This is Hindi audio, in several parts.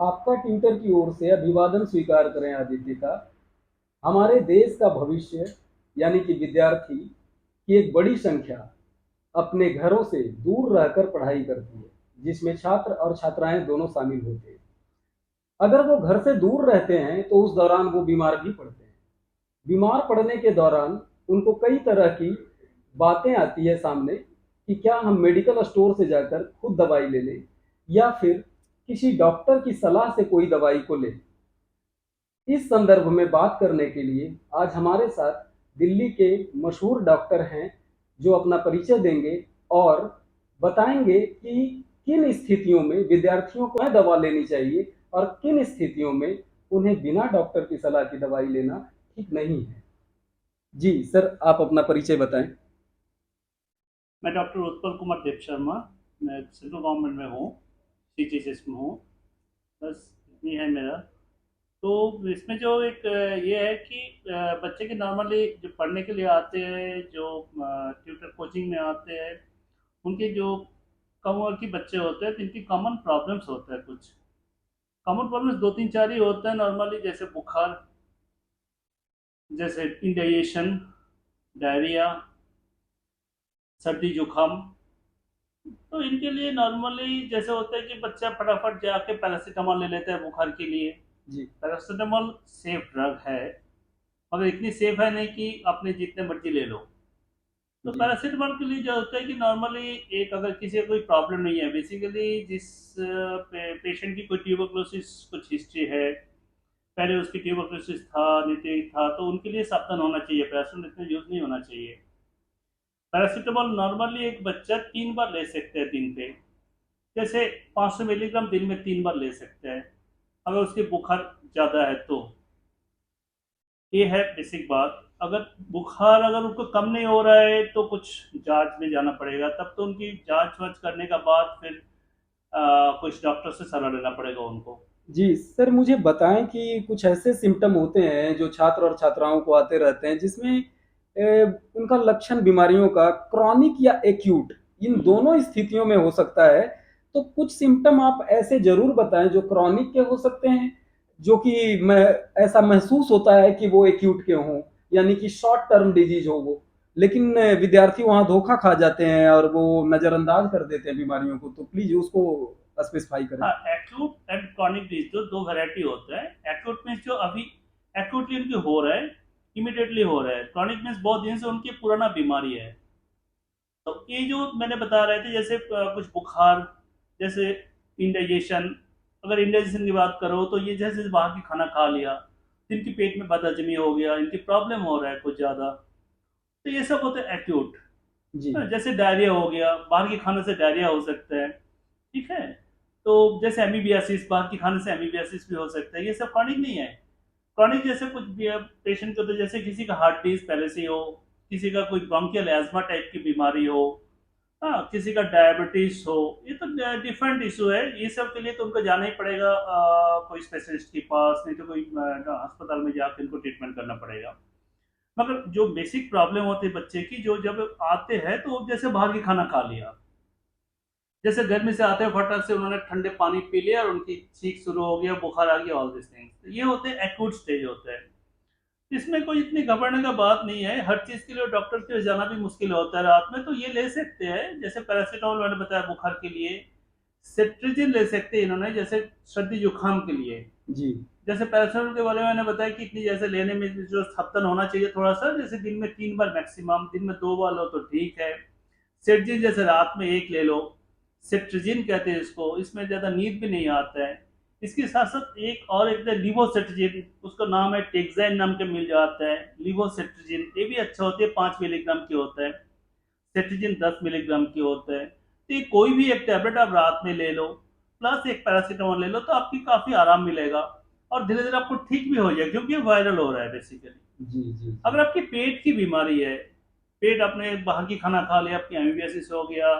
आपका ट्विटर की ओर से अभिवादन स्वीकार करें आदित्य का। हमारे देश का भविष्य यानी कि विद्यार्थी की एक बड़ी संख्या अपने घरों से दूर रहकर पढ़ाई करती है, जिसमें छात्र और छात्राएं दोनों शामिल होते हैं। अगर वो घर से दूर रहते हैं तो उस दौरान वो बीमार भी पड़ते हैं। बीमार पड़ने के दौरान उनको कई तरह की बातें आती है सामने कि क्या हम मेडिकल स्टोर से जाकर खुद दवाई ले लें या फिर किसी डॉक्टर की सलाह से कोई दवाई को लें। इस संदर्भ में बात करने के लिए आज हमारे साथ दिल्ली के मशहूर डॉक्टर हैं, जो अपना परिचय देंगे और बताएंगे कि किन स्थितियों में विद्यार्थियों को दवा लेनी चाहिए और किन स्थितियों में उन्हें बिना डॉक्टर की सलाह की दवाई लेना ठीक नहीं है। जी सर, आप अपना परिचय बताएं। मैं डॉक्टर उत्पल कुमार देव शर्मा। मैं सेंट्रल गवर्नमेंट में हूँ, सीजीएचएस में हूँ। बस इतनी है मेरा। तो इसमें जो एक ये है कि बच्चे के नॉर्मली जो पढ़ने के लिए आते हैं, जो ट्यूटर कोचिंग में आते हैं, उनके जो कम उम्र के बच्चे होते हैं तो इनकी कॉमन प्रॉब्लम्स होता है। कुछ कॉमन प्रॉब्लम्स दो तीन चार ही होते हैं नॉर्मली, जैसे बुखार, जैसे इंडाइजेशन, डायरिया, सर्दी जुकाम। तो इनके लिए नॉर्मली जैसे होता है कि बच्चा फटाफट जाके पैरासीटामोल ले लेता है बुखार के लिए। जी। पैरासीटामोल सेफ ड्रग है, मगर इतनी सेफ है नहीं कि अपने जितने मर्जी ले लो। तो जी। पैरासीटामोल के लिए जो होता है कि नॉर्मली एक, अगर किसी को कोई प्रॉब्लम नहीं है, बेसिकली जिस पेशेंट की कोई ट्यूबरकुलोसिस कुछ हिस्ट्री है, पहले उसकी ट्यूबरकुलोसिस था, नीचे था, तो उनके लिए सावधान होना चाहिए। पैरासीटामोल इतना यूज नहीं होना चाहिए। पैरासीटामोल नॉर्मली एक बच्चा 3 बार ले सकते हैं दिन पे। जैसे 500 मिलीग्राम दिन में 3 बार ले सकते हैं, अगर उसकी बुखार ज़्यादा है तो। ये है बेसिक बात। अगर बुखार अगर उनको कम नहीं हो रहा है तो कुछ जांच में जाना पड़ेगा, तब तो उनकी जांच वाच करने का बाद फिर कुछ डॉक्टर से सलाह लेना पड़ेगा उनको। जी सर, मुझे बताएं कि कुछ ऐसे सिम्टम होते हैं जो छात्र और छात्राओं को आते रहते हैं, जिसमें उनका लक्षण बीमारियों का क्रॉनिक या एक्यूट इन दोनों स्थितियों में हो सकता है। तो कुछ सिम्टम आप ऐसे जरूर बताएं जो क्रॉनिक के हो सकते हैं, जो कि मैं ऐसा महसूस होता है कि वो एक्यूट के हों, यानी कि शॉर्ट टर्म डिजीज हो वो, लेकिन विद्यार्थी वहां धोखा खा जाते हैं और वो नजरअंदाज कर देते हैं बीमारियों को। तो प्लीज उसको स्पेसिफाई करें। हाँ, एक्यूट एंड क्रॉनिक डिजीज दो दो वैरायटी होता है। एक्यूट में जो अभी एक्यूटली उनके हो रहा है, इमिडिएटली हो रहा है। क्रॉनिक में बहुत दिन से उनकी पुराना बीमारी है। तो ये जो मैंने बता रहे थे, जैसे कुछ बुखार, जैसे इंडाइजेशन। अगर इंडाइजेशन की बात करो तो ये जैसे बाहर की खाना खा लिया, तो इनकी पेट में बदहजमी हो गया, इनकी प्रॉब्लम हो रहा है कुछ ज़्यादा। तो ये सब होता है एक्यूट। जी। जैसे डायरिया हो गया, बाहर के खाने से डायरिया हो सकता है। ठीक है। तो जैसे एमीबियासिस, बाहर के खाने से एमीबियासिस भी हो सकता है। ये सब क्रॉनिक नहीं है। क्रॉनिक जैसे कुछ पेशेंट को, तो जैसे किसी का हार्ट डिजीज पहले से ही हो, किसी का कोई ब्रोंकियल एजमा टाइप की बीमारी हो, हाँ, किसी का डायबिटीज हो, ये तो डिफरेंट इशू है। ये सब के लिए तो उनको जाना ही पड़ेगा कोई स्पेशलिस्ट के पास, नहीं तो कोई अस्पताल में जाकर उनको ट्रीटमेंट करना पड़ेगा। मगर जो बेसिक प्रॉब्लम होती है बच्चे की, जो जब आते हैं तो जैसे बाहर की खाना खा लिया, जैसे गर्मी से आते हैं फटक से उन्होंने ठंडे पानी पी लिया और उनकी छींक शुरू हो गया, बुखार आ गया, ऑल दिस थिंग्स, ये होते हैं एक्यूट स्टेज होते हैं। इसमें कोई इतनी घबराने का बात नहीं है। हर चीज के लिए डॉक्टर के पास जाना भी मुश्किल होता है रात में, तो ये ले सकते हैं। जैसे पैरासीटामोल मैंने बताया बुखार के लिए, सेट्रिजिन ले सकते हैं इन्होंने, जैसे सर्दी जुकाम के लिए। जी। जैसे पैरासीटामोल के बारे में मैंने बताया कि इतनी जैसे लेने में जो थपथन होना चाहिए थोड़ा सा, जैसे दिन में 3 बार मैक्सिमम, दिन में 2 बार लो तो ठीक है। सेट्रिजिन जैसे रात में एक ले लो, सेट्रिजिन कहते हैं इसको। इसमें ज्यादा नींद भी नहीं आता है। इसके साथ साथ एक और एक लिवोसेट्रिजिन, उसका नाम है टेक्साइन नाम के, मिल जाता है लिवोसेट्रिजिन। ये भी अच्छा होता है, 5 मिलीग्राम की होता है। सेट्रिजिन 10 मिलीग्राम की होता है। तो ये कोई भी एक टैबलेट आप रात में ले लो, प्लस एक पैरासीटामोल ले लो, तो आपकी काफी आराम मिलेगा। और धीरे धीरे आपको ठीक भी हो जाएगा, क्योंकि ये वायरल हो रहा है बेसिकली। जी। जी। अगर आपकी पेट की बीमारी है, पेट, आपने बाहर की खाना खा लिया, आपकी एमीबियासिस हो गया,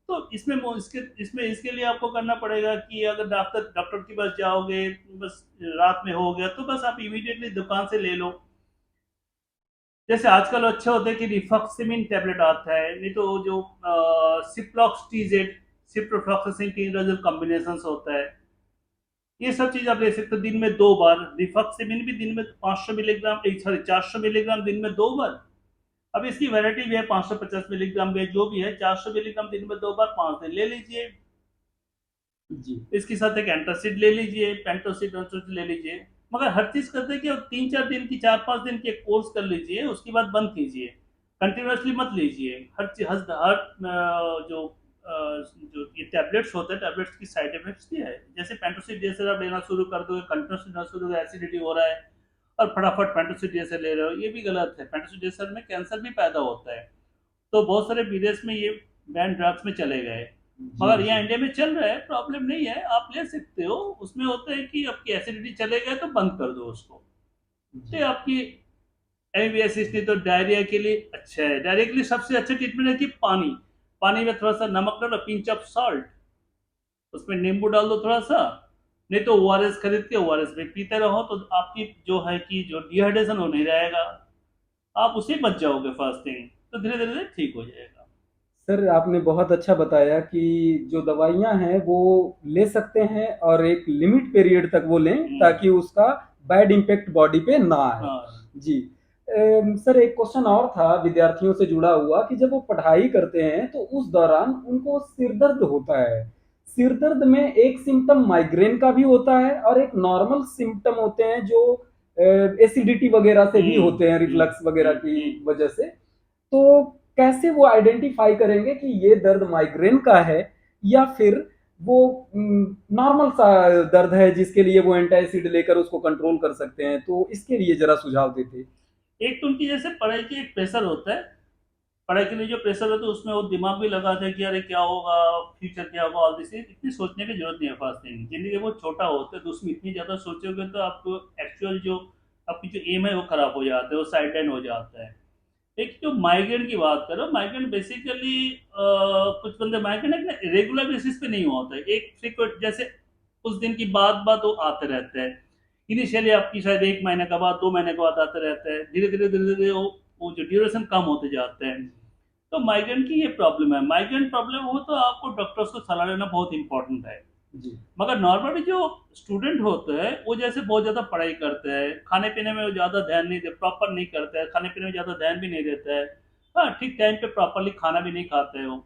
तो इसमें इसके लिए आपको करना पड़ेगा कि अगर डॉक्टर डॉक्टर के पास जाओगे, बस रात में हो गया तो बस आप इमीडिएटली दुकान से ले लो। जैसे आजकल अच्छा होता है कि रिफॉक्सिमिन टैबलेट आता है, नहीं तो जो सिप्लॉक्स टीजेड, सिप्रोफ्लॉक्सासिन टीजोल कॉम्बिनेशन होता है, ये सब चीज आप ले सकते हो दिन में 2 बार। रिफॉक्सिमिन भी दिन में 500 मिलीग्राम, सॉरी 400 मिलीग्राम दिन में 2 बार। अब इसकी वैरायटी भी है, 550 मिलीग्राम भी है, जो भी है 400 मिलीग्राम दिन में 2 बार 5 दिन ले लीजिए। जी इसके साथ एक एंटासिड ले लीजिए, पेंटोसिड एंटासिड ले लीजिए। मगर हर चीज करते हैं कि 3-4 दिन की, 4-5 दिन की एक कोर्स कर लीजिए, उसके बाद बंद कीजिए। कंटिन्यूसली मत लीजिए। जो जो ये टैबलेट्स होते हैं, टैबलेट्स की साइड इफेक्ट्स भी है। जैसे पेंटोसिड जैसे आप लेना शुरू कर दोगे, कंटिन्यूसली लेना शुरू कर, एसिडिटी हो रहा है और फटाफट पेंटोसिड जैसे ले रहे हो, ये भी गलत है। पेंटोसिड जैसे में कैंसर भी पैदा होता है। तो बहुत सारे विदेश में ये बैन ड्रग्स में चले गए, जी मगर यहाँ जी इंडिया में चल रहा है, प्रॉब्लम नहीं है, आप ले सकते हो। उसमें होता है कि आपकी एसिडिटी चले गए तो बंद कर दो उसको। तो ये जी आपकी एमबीबीएस इसलिए तो डायरिया के लिए अच्छा है। डायरिया के लिए सबसे अच्छा ट्रीटमेंट है कि पानी, पानी में थोड़ा सा नमक डालो, पिंच ऑफ सॉल्ट, उसमें नींबू डाल दो थोड़ा सा। नहीं तो ओआरएस खरीद के ओआरएस में पीते रहो, तो आपकी जो है कि जो डिहाइड्रेशन हो नहीं रहेगा, आप उससे बच जाओगे फास्टिंग, तो धीरे धीरे ठीक हो जाएगा। सर, आपने बहुत अच्छा बताया कि जो दवाइयाँ हैं वो ले सकते हैं और एक लिमिट पीरियड तक वो लें ताकि उसका बैड इम्पैक्ट बॉडी पे ना आए। हाँ। जी। सर, एक क्वेश्चन और था विद्यार्थियों से जुड़ा हुआ कि जब वो पढ़ाई करते हैं तो उस दौरान उनको सिर दर्द होता है। सिर दर्द में एक सिम्पटम माइग्रेन का भी होता है और एक नॉर्मल सिम्पटम होते हैं जो एसिडिटी वगैरह से भी होते हैं, रिफ्लक्स वगैरह की वजह से। तो कैसे वो आइडेंटिफाई करेंगे कि ये दर्द माइग्रेन का है या फिर वो नॉर्मल सा दर्द है जिसके लिए वो एंटासिड लेकर उसको कंट्रोल कर सकते हैं? तो इसके लिए जरा सुझाव देते। एक तो उनकी जैसे पढ़ाई की एक प्रेशर होता है, पढ़ाई के लिए जो प्रेशर होता है उसमें वो दिमाग भी लगाते हैं कि अरे क्या होगा, फ्यूचर क्या होगा, ऑल दिस। इतनी सोचने की जरूरत नहीं है फास्टिंग। जिंदगी बहुत छोटा होता है, तो उसमें इतनी ज्यादा सोचोगे तो आपको एक्चुअल जो आपकी जो एम है वो खराब हो जाता है, वो साइड लाइन हो जाता है। एक जो माइग्रेन की बात करो, माइग्रेन बेसिकली कुछ बंदे माइग्रेन है रेगुलर बेसिस पे नहीं होता है, एक फ्रीक्वेंट जैसे कुछ दिन की बात बात वो आते रहते हैं। इनिशियली आपकी शायद 1 महीने के बाद, 2 महीने के बाद आते रहते हैं, धीरे धीरे धीरे धीरे वो जो ड्यूरेशन कम होते जाते हैं। तो माइग्रेन की ये प्रॉब्लम है। माइग्रेन प्रॉब्लम हो तो आपको डॉक्टर्स को सलाह लेना बहुत इंपॉर्टेंट है। जी मगर नॉर्मली जो स्टूडेंट होते हैं वो जैसे बहुत ज़्यादा पढ़ाई करते हैं, खाने पीने में वो ज़्यादा ध्यान नहीं दे, प्रॉपर नहीं करते हैं, खाने पीने में ज़्यादा ध्यान भी नहीं देते हैं। हाँ, ठीक टाइम पे प्रॉपरली खाना भी नहीं खाते हो,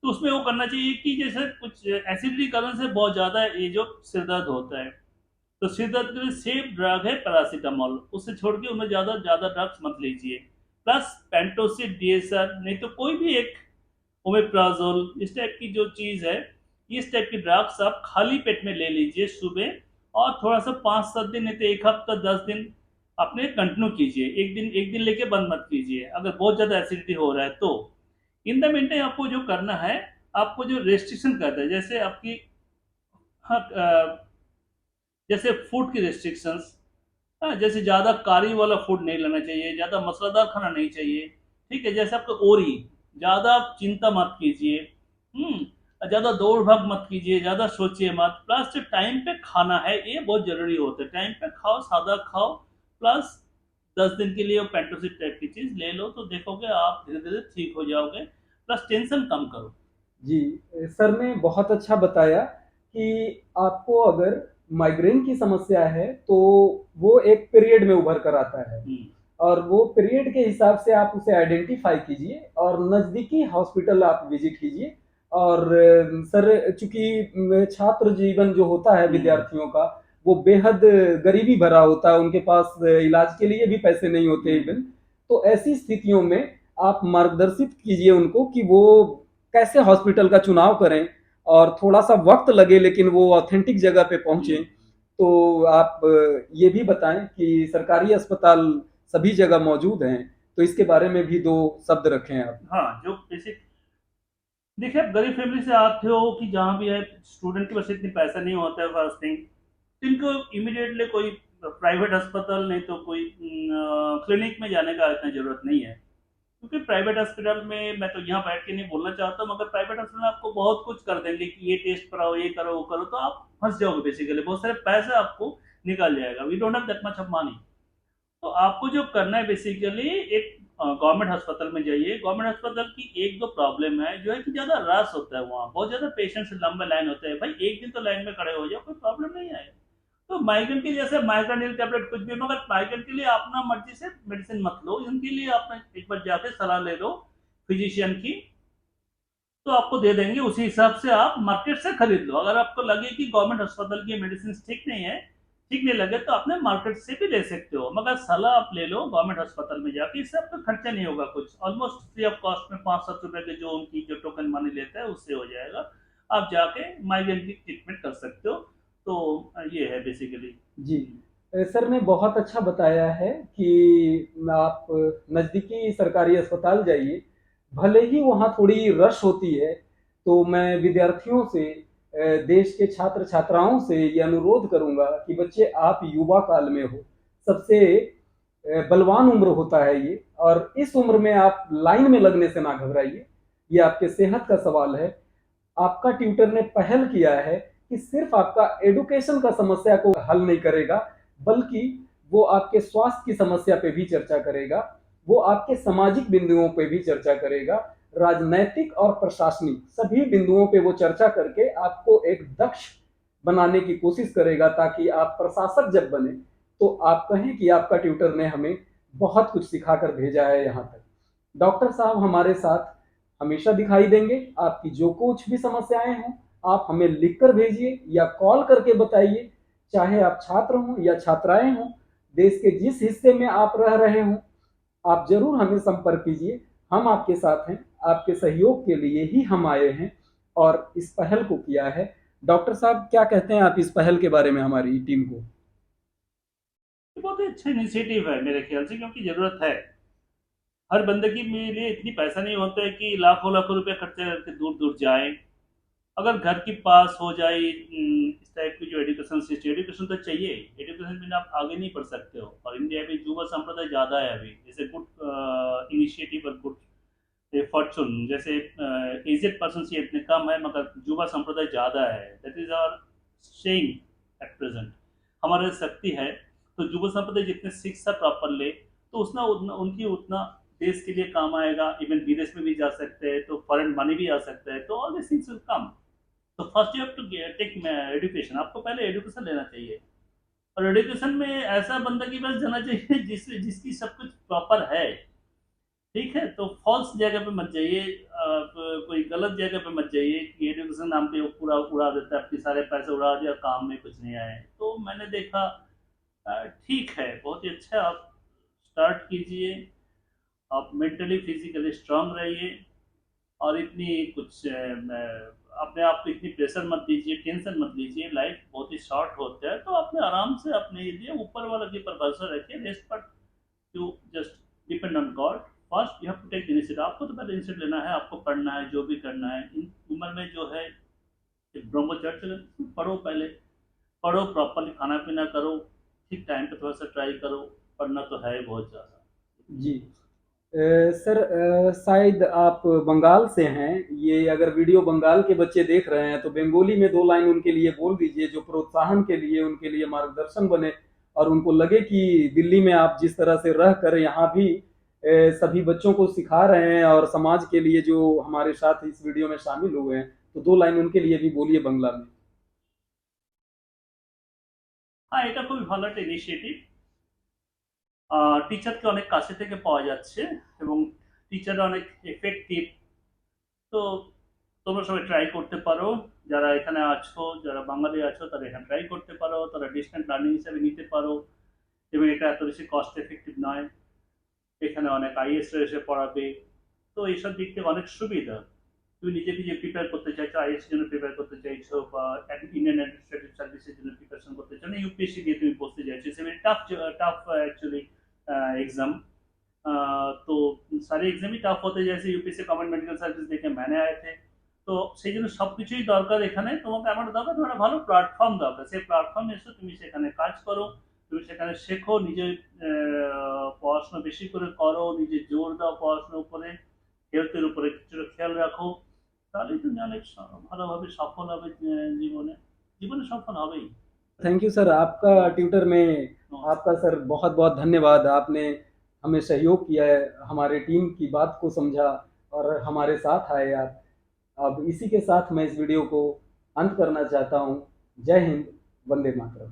तो उसमें वो करना चाहिए कि जैसे कुछ एसिडिटी कारण से बहुत ज़्यादा ये जो सिर दर्द होता है, तो सिर दर्द के लिए सेफ ड्रग है पैरासीटामोल, उससे छोड़ के उन्हें ज़्यादा ज़्यादा ड्रग्स मत लीजिए। प्लस पेंटोसिड डीएसआर, नहीं तो कोई भी एक ओमेप्राजोल, इस टाइप की जो चीज़ है, इस टाइप की ड्रग्स आप खाली पेट में ले लीजिए सुबह, और थोड़ा सा 5-7 दिन, नहीं तो एक हफ्ता 10 दिन अपने कंटिन्यू कीजिए। एक दिन लेके बंद मत कीजिए अगर बहुत ज़्यादा एसिडिटी हो रहा है तो। इन द मीन टाइम आपको जो करना है, आपको जो रेस्ट्रिक्शन करता है, जैसे आपकी, हाँ, जैसे फूड की रेस्ट्रिक्शंस, हाँ, जैसे ज़्यादा कारी वाला फूड नहीं लेना चाहिए, ज़्यादा मसालेदार खाना नहीं चाहिए। ठीक है, जैसे आपका ओरी, ज़्यादा आप चिंता मत कीजिए। ज़्यादा दौड़ भाग मत कीजिए, ज़्यादा सोचिए मत। प्लस जो टाइम पे खाना है ये बहुत ज़रूरी होता है, टाइम पे खाओ, सादा खाओ। प्लस 10 दिन के लिए वो पेंटोसिड टाइप की चीज़ ले लो, तो देखोगे आप धीरे धीरे ठीक हो जाओगे। प्लस टेंशन कम करो। जी। सर ने बहुत अच्छा बताया कि आपको अगर माइग्रेन की समस्या है तो वो एक पीरियड में उभर कर आता है हम्म। और वो पीरियड के हिसाब से आप उसे आइडेंटिफाई कीजिए और नज़दीकी हॉस्पिटल आप विजिट कीजिए। और सर, चूंकि छात्र जीवन जो होता है विद्यार्थियों का वो बेहद गरीबी भरा होता है, उनके पास इलाज के लिए भी पैसे नहीं होते इवन। तो ऐसी स्थितियों में आप मार्गदर्शित कीजिए उनको कि वो कैसे हॉस्पिटल का चुनाव करें और थोड़ा सा वक्त लगे लेकिन वो ऑथेंटिक जगह पे पहुंचे। तो आप ये भी बताएं कि सरकारी अस्पताल सभी जगह मौजूद हैं, तो इसके बारे में भी दो शब्द रखें आप। हाँ, जो बेसिक, देखिए आप गरीब फैमिली से आते हो कि जहाँ भी है, स्टूडेंट के पास इतनी पैसा नहीं होता है फास्टिंग, तो इनको इमीडिएटली कोई प्राइवेट अस्पताल, नहीं तो कोई क्लिनिक में जाने का इतना जरूरत नहीं है। क्योंकि प्राइवेट हॉस्पिटल में, मैं तो यहाँ बैठ के नहीं बोलना चाहता हूँ, मगर प्राइवेट हॉस्पिटल में आपको बहुत कुछ कर देंगे कि ये टेस्ट कराओ, ये करो, वो करो, तो आप फंस जाओगे बेसिकली, बहुत सारे पैसे आपको निकल जाएगा। We don't have that much of money. तो आपको जो करना है बेसिकली, एक गवर्नमेंट अस्पताल में जाइए। गवर्नमेंट अस्पताल की एक दो प्रॉब्लम है जो है कि ज़्यादा रश होता है, वहाँ बहुत ज़्यादा पेशेंट्स लंबे लाइन होते हैं। भाई एक दिन तो लाइन में खड़े हो जाओ, कोई प्रॉब्लम नहीं है। तो माइग्रेन के जैसे माइग्रेनिल टैबलेट कुछ भी, मगर माइग्रेन के लिए अपना मर्जी से मेडिसिन मत लो, इनके लिए आप एक बार जाके सलाह ले लो फिजिशियन की, तो आपको दे देंगे, उसी हिसाब से आप मार्केट से खरीद लो। अगर आपको लगे कि गवर्नमेंट अस्पताल की मेडिसिन ठीक नहीं है, ठीक नहीं लगे, तो आपने मार्केट से भी ले सकते हो, मगर सलाह आप ले लो गवर्नमेंट अस्पताल में जाके, इससे आपका खर्चा नहीं होगा कुछ, ऑलमोस्ट फ्री ऑफ कॉस्ट में 5-7 रुपए के जो उनकी जो टोकन मनी लेता है उससे हो जाएगा। आप जाके माइग्रेन की ट्रीटमेंट कर सकते हो। तो ये है बेसिकली। जी। सर ने बहुत अच्छा बताया है कि आप नज़दीकी सरकारी अस्पताल जाइए, भले ही वहाँ थोड़ी रश होती है, तो मैं विद्यार्थियों से देश के छात्र छात्राओं से ये अनुरोध करूँगा कि बच्चे आप युवा काल में हो, सबसे बलवान उम्र होता है ये, और इस उम्र में आप लाइन में लगने से ना घबराइए, ये आपके सेहत का सवाल है। आपका ट्यूटर ने पहल किया है कि सिर्फ आपका एडुकेशन का समस्या को हल नहीं करेगा, बल्कि वो आपके स्वास्थ्य की समस्या पे भी चर्चा करेगा, वो आपके सामाजिक बिंदुओं पे भी चर्चा करेगा, राजनैतिक और प्रशासनिक सभी बिंदुओं पे वो चर्चा करके आपको एक दक्ष बनाने की कोशिश करेगा, ताकि आप प्रशासक जब बने तो आप कहें कि आपका ट्यूटर ने हमें बहुत कुछ सिखाकर भेजा है यहाँ तक। डॉक्टर साहब हमारे साथ हमेशा दिखाई देंगे। आपकी जो कुछ भी समस्याएं हों, आप हमें लिखकर भेजिए या कॉल करके बताइए, चाहे आप छात्र हों या छात्राएं हों, देश के जिस हिस्से में आप रह रहे हों, आप जरूर हमें संपर्क कीजिए। हम आपके साथ हैं, आपके सहयोग के लिए ही हम आए हैं और इस पहल को किया है। डॉक्टर साहब क्या कहते हैं आप इस पहल के बारे में हमारी टीम को? ये बहुत ही अच्छा इनिशिएटिव है मेरे ख्याल से, क्योंकि जरूरत है। हर बंदे के लिए इतनी पैसा नहीं होता है कि लाखों लाखों रुपए खर्चे करके दूर दूर जाए। अगर घर के पास हो जाए इस टाइप की जो एजुकेशन सिस्टम, एजुकेशन तो चाहिए, एजुकेशन बिना आप आगे नहीं बढ़ सकते हो। और इंडिया में युवा संप्रदाय ज़्यादा है अभी, जैसे गुड इनिशिएटिव और गुड फॉर्चून, जैसे एजेड पर्सन ये इतने कम है, मगर युवा संप्रदाय ज़्यादा है। That is our saying at present, हमारे शक्ति है। तो युवा संप्रदाय जितने शिक्षा प्रॉपर ले, तो उनकी उतना देश के लिए काम आएगा। इवन विदेश में भी जा सकते हैं, तो फॉरेन मनी भी आ सकता है, तो all this things will come. तो first you have to take education, आपको पहले एजुकेशन लेना चाहिए। और एजुकेशन में ऐसा बंदा के पास जाना चाहिए जिसकी सब कुछ प्रॉपर है, ठीक है। तो फॉल्स जगह पे मत जाइए, कोई गलत जगह पे मत जाइए कि एजुकेशन नाम पे वो पूरा उड़ा देता है, आपके सारे पैसे उड़ा दिया, काम में कुछ नहीं आए। तो मैंने देखा ठीक है, बहुत ही अच्छा, आप स्टार्ट कीजिए, आप मेंटली फिजिकली स्ट्रांग रहिए, और इतनी कुछ अपने आप को इतनी प्रेशर मत दीजिए, टेंशन मत लीजिए। लाइफ बहुत ही शॉर्ट होता है, तो अपने आराम से अपने लिए ऊपर वाला के ऊपर भरोसा रखिए। रेस्ट पर you just depend on God. First you have to take initiative, आपको तो पहले इनिशिएटिव लेना है, आपको पढ़ना है, जो भी करना है इन उम्र में जो है। एक ब्रह्मचर्य पढ़ो, पहले पढ़ो, प्रॉपरली खाना पीना करो, ठीक टाइम पे थोड़ा सा ट्राई करो, पढ़ना तो है बहुत ज़्यादा। जी। सर शायद आप बंगाल से हैं, ये अगर वीडियो बंगाल के बच्चे देख रहे हैं तो बंगाली में 2 लाइन उनके लिए बोल दीजिए, जो प्रोत्साहन के लिए उनके लिए मार्गदर्शन बने, और उनको लगे कि दिल्ली में आप जिस तरह से रह कर यहाँ भी सभी बच्चों को सिखा रहे हैं और समाज के लिए जो हमारे साथ इस वीडियो में शामिल हुए हैं, तो 2 लाइन उनके लिए भी बोलिए बांग्ला में। হ্যাঁ, এটা খুবই ভালো একটা ইনিশিয়েটিভ। টিচারকে অনেক কাছে থেকে পাওয়া যাচ্ছে, এবং টিচাররা অনেক এফেক্টিভ। তো তোমরা সবাই ট্রাই করতে পারো, যারা এখানে আছো, যারা বাঙালি আছো, তারা এখানে ট্রাই করতে পারো, তারা ডিস্টেন্ট লার্নিং হিসেবে নিতে পারো। এবং এটা এত বেশি কস্ট এফেক্টিভ নয়, এখানে অনেক আইএস এসে পড়াবে। তো এইসব দিক থেকে অনেক সুবিধা। তুমি নিজেকে যে প্রিপেয়ার করতে চাইছো, আইএস জন্য প্রিপেয়ার করতে চাইছো, বা ইন্ডিয়ান অ্যাডমিনিস্ট্রেটিভ সার্ভিসের জন্য প্রিপারেশন করতে চাও, না ইউপিএসসি দিয়ে তুমি বসতে চাইছো, it's very tough tough actually exam. तो सारे एग्जाम ही টাফ হতে যাচ্ছে। ইউপিএসসি কমন মেডিকেল সার্ভিস দেখে मैंने आए थे। তো সেই জন্য সব কিছুই দরকার এখানে। তোমাকে আমার দরকার, তোমার ভালো প্ল্যাটফর্ম দরকার। সেই প্ল্যাটফর্মে এসে তুমি সেখানে কাজ করো, তুমি সেখানে শেখো, নিজে পড়াশোনা বেশি করে করো, নিজে জোর দাও পড়াশোনার উপরে, হেলথের উপরে কিছুটা খেয়াল রাখো, তাহলেই তুমি অনেক ভালোভাবে সফল হবে জীবনে। জীবনে সফল হবেই। थैंक यू सर, आपका ट्विटर में आपका सर बहुत बहुत धन्यवाद। आपने हमें सहयोग किया है, हमारे टीम की बात को समझा और हमारे साथ आए आप। अब इसी के साथ मैं इस वीडियो को अंत करना चाहता हूँ। जय हिंद, वंदे मातरम।